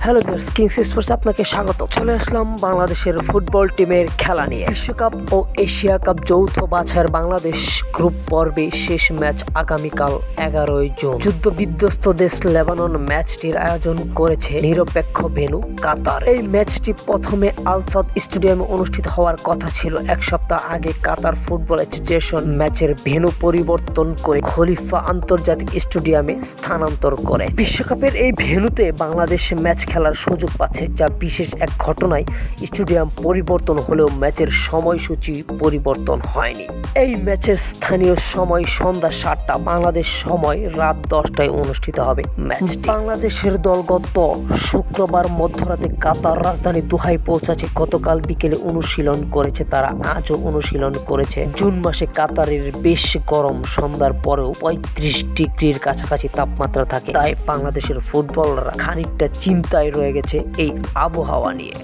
Hello viewers, Kings sports আপনাকে স্বাগত। চলে আসলাম বাংলাদেশের ফুটবল টিমের খেলা নিয়ে। বিশ্বকাপ ও এশিয়া কাপ যৌথ বাছাইয়ের বাংলাদেশ গ্রুপ পর্বে শেষ ম্যাচ আগামীকাল 11 জুন যুদ্ধ বিধ্বস্ত দেশ লেবানন ম্যাচটির আয়োজন করেছে নিরপেক্ষ ভেন্যু কাতার। এই ম্যাচটি প্রথমে আল সাদ স্টেডিয়ামে অনুষ্ঠিত হওয়ার কথা ছিল। এক সপ্তাহ আগে কাতার ফুটবল অ্যাসোসিয়েশন ম্যাচের ভেন্যু পরিবর্তন করে খলিফা আন্তর্জাতিক স্টেডিয়ামে স্থানান্তর করে। বিশ্বকাপের এই ভেন্যুতে বাংলাদেশ ম্যাচ খেলার সুযোগ পাচ্ছে, যা বিশেষ এক ঘটনায়। স্টেডিয়াম পরিবর্তন হলেও ম্যাচের সময়সূচি পরিবর্তন হয়নি। এই ম্যাচের স্থানীয় সময় সন্ধ্যা 7টা, বাংলাদেশ সময় রাত 10টায় অনুষ্ঠিত হবে ম্যাচটি। বাংলাদেশের দল গত শুক্রবার মধ্যরাতে কাতার রাজধানী দোহায় পৌঁছেছে। গতকাল বিকেলে অনুশীলন করেছে তারা, আজও অনুশীলন করেছে। জুন মাসে কাতারের বেশ গরম, সন্ধ্যার পরেও 35 ডিগ্রির কাছাকাছি তাপমাত্রা থাকে। তাই বাংলাদেশের ফুটবলাররা খানিকটা চিন্তায় রয়ে গেছে এই আবহাওয়া নিয়ে।